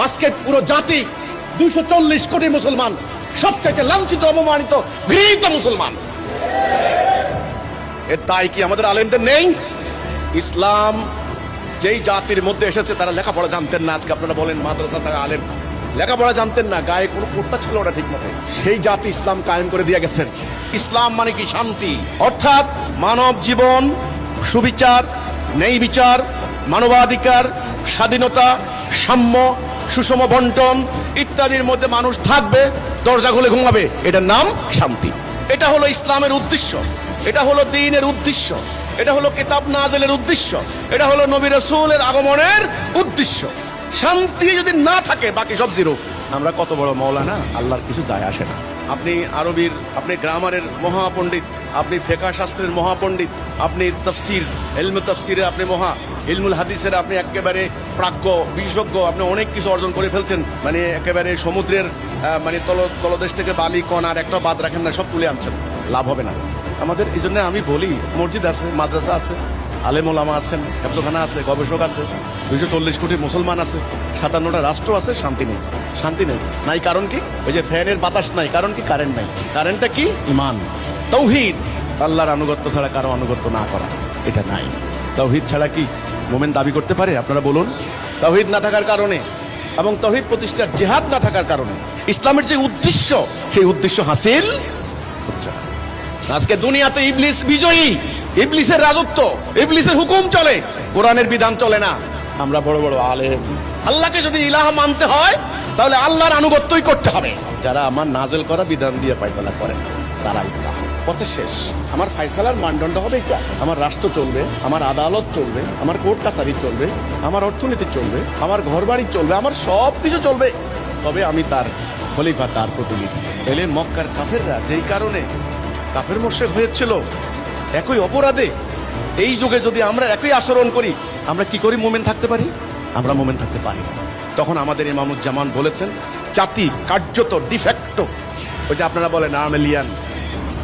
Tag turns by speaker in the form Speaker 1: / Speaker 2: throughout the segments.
Speaker 1: আজকে পুরো জাতি 240 কোটি মুসলমান সবচাইতে লাঞ্ছিত, অপমানিত, ঘৃণিত মুসলমান। এর দায় কি আমাদের আলেমদের নেই? ইসলাম যেই জাতির মধ্যে এসেছে তারা লেখাপড়া জানতেন না। আজকে আপনারা বলেন মাদ্রাসা থাকা আলেম, লেখাপড়া জানতেন না, গায়ে কোনো কুর্তা ছিল ওরা ঠিক মতো। সেই জাতি ইসলাম কায়েম করে দিয়ে গেছেন। ইসলাম মানে কি? শান্তি, অর্থাৎ মানব জীবন, সুবিচার, ন্যায় বিচার, মানবাধিকার, স্বাধীনতা, সাম্য, সুষম বন্টন ইত্যাদির মধ্যে মানুষ থাকবে, দরজা খুলে ঘুমাবে। এটার নাম শান্তি। এটা হলো ইসলামের উদ্দেশ্য, এটা হলো দ্বীনের উদ্দেশ্য, এটা হলো কিতাব নাযিলের উদ্দেশ্য, এটা হলো নবী রাসূলের আগমনের উদ্দেশ্য। শান্তি যদি না থাকে বাকি সব জিরো। আমরা কত বড় মাওলানা, আল্লাহর কিছু যায় আসে না। আপনি আরবির, আপনি গ্রামারের মহাপণ্ডিত, আপনি ফিকহ শাস্ত্রের মহাপণ্ডিত, আপনি তাফসীর, ইলমে তাফসীরে আপনি মহা, ইলমুল হাদিসের আপনি একেবারে প্রাজ্ঞ বিশেষজ্ঞ, আপনি অনেক কিছু অর্জন করে ফেলছেন। মানে একেবারে সমুদ্রের মানে তলদেশ থেকে বালি কণার একটা বাদ রাখেন না, সব তুলে আনছেন, লাভ হবে না আমাদের। এই জন্য আমি বলি, মসজিদ আছে, মাদ্রাসা আছে, আলেম ওলামা আছেন, হেফজখানা আছে, গবেষক আছে, 240 কোটি মুসলমান আছে, 57টা রাষ্ট্র আছে, শান্তি নেই। শান্তি নেই নাই কারণ কি? ওই যে ফ্যানের বাতাস নাই, কারণ কি? কারেন্ট নাই। কারেন্টটা কি? ইমান, তাওহীদ, আল্লাহর আনুগত্য ছাড়া কারো আনুগত্য না করা, এটা নাই। তাওহীদ ছাড়া কি মুমিন দাবি করতে পারে? আপনারা বলুন। তাওহীদ না থাকার কারণে এবং তাওহীদ প্রতিষ্ঠার জিহাদ না থাকার কারণে ইসলামের যে উদ্দেশ্য, সেই উদ্দেশ্য হাসিল হচ্ছে না। আজকে দুনিয়াতে ইবলিস বিজয়ী, ইবলিসের রাজত্ব, ইবলিসের হুকুম চলে, কোরআনের বিধান চলে না। আমরা বড় বড় আলেম, আল্লাহকে যদি ইলাহ মানতে হয় তাহলে আল্লাহর আনুগত্যই করতে হবে। যারা আমার নাজেল করা বিধান দিয়ে ফয়সালা করেন তারাই ইলাহ। পথে শেষ। আমার ফয়সালার মানদণ্ড হবে এটা, আমার রাষ্ট্র চলবে, আমার আদালত চলবে, আমার কোর্ট কাছারি চলবে, আমার অর্থনীতি চলবে, আমার ঘরবাড়ি চলবে, আমার সব কিছু চলবে, তবে আমি তার খলিফা, তার প্রতিনিধি। এলে মক্কার কাফেররা যেই কারণে কাফের মুশরিক হয়েছিল, একই অপরাধে এই যুগে যদি আমরা একই আচরণ করি, আমরা কি করি মুমিন থাকতে পারি? আমরা মুমিন থাকতে পারি না। তখন আমাদের ইমামুজ্জামান বলেছেন, জাতি কার্যত ডিফ্যাক্টো, ওই যে আপনারা বলেন আর্মেলিয়ান,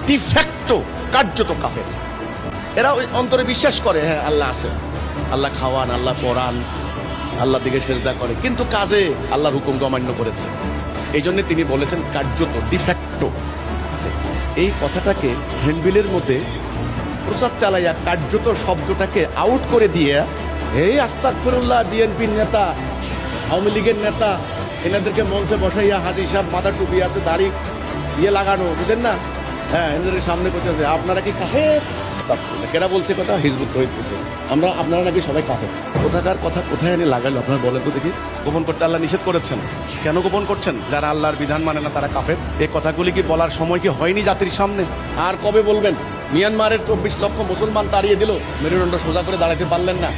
Speaker 1: ডিফ্যাক্টো কার্যত কাফের। এরা ওই অন্তরে বিশ্বাস করে হ্যাঁ আল্লাহ আছে, আল্লাহ খাওয়ান, আল্লাহ পড়ান, আল্লাহ দিকে সেজদা করে, কিন্তু কাজে আল্লাহর হুকুমকে অমান্য করেছে। এই জন্য তিনি বলেছেন কার্যত ডিফ্যাক্টো। এই কথাটাকে হ্যান্ডবিলের মধ্যে প্রচার চালাইয়া কার্যত শব্দটাকে আউট করে দিয়ে, এই আস্তাগফিরুল্লাহ, বিএনপির নেতা, আওয়ামী লীগের নেতা, এনাদেরকে মঞ্চে বসাইয়া হাজী সাহেব মাথা টুপি আছে, দাড়ি লাগানো, বুঝলেন না? হ্যাঁ, এনাদের সামনে করতেছে আপনারা কি কাফের? কেরা বলছে কথা? হিজবুত তৌহিদ বলছে আপনারা নাকি সবাই কাফের। কোথাকার কথা কোথায় এনে লাগাইলো আপনারা বলেন তো দেখি। গোপন করতে আল্লাহ নিষেধ করেছেন, কেন গোপন করছেন? যারা আল্লাহর বিধান মানে না তারা কাফের। এই কথাগুলি কি বলার সময় কি হয়নি জাতির সামনে? আর কবে বলবেন? মিয়ানমারের 24 লক্ষ মুসলমান তাড়িয়ে দিল, মেরুদণ্ড সোজা করে দাঁড়াতে পারলেন না,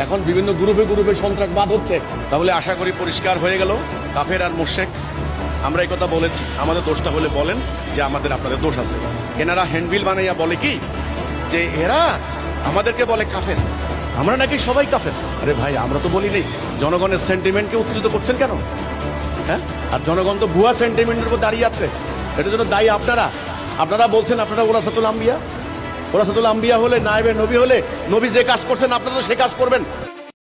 Speaker 1: এখন বিভিন্ন গ্রুপে গ্রুপে সন্ত্রাসবাদ হচ্ছে। তাহলে আশা করি পরিষ্কার হয়ে গেল কাফের আর মুশরিক। আমরা এই কথা বলেছি, আমাদের দোষটা হলে বলেন যে আমাদের আপনাদের দোষ আছে। এনারা হ্যান্ডবিল বানাইয়া বলে কি যে এরা আমাদেরকে বলে কাফের, আমরা নাকি সবাই কাফের। আরে ভাই, আমরা তো বলি নেই। জনগণের সেন্টিমেন্টকে উত্তেজিত করছেন কেন? হ্যাঁ, আর জনগণ তো ভুয়া সেন্টিমেন্টের উপর দাঁড়িয়ে আছে। এটার জন্য দায়ী আপনারা। আপনারা বলছেন আপনারা ওরাসাতুল আম্বিয়া, ওরাসাতুল আম্বিয়া হলে, নায়েবে নবী হলে, নবী যে কাজ করছেন আপনারা তো সে কাজ করবেন।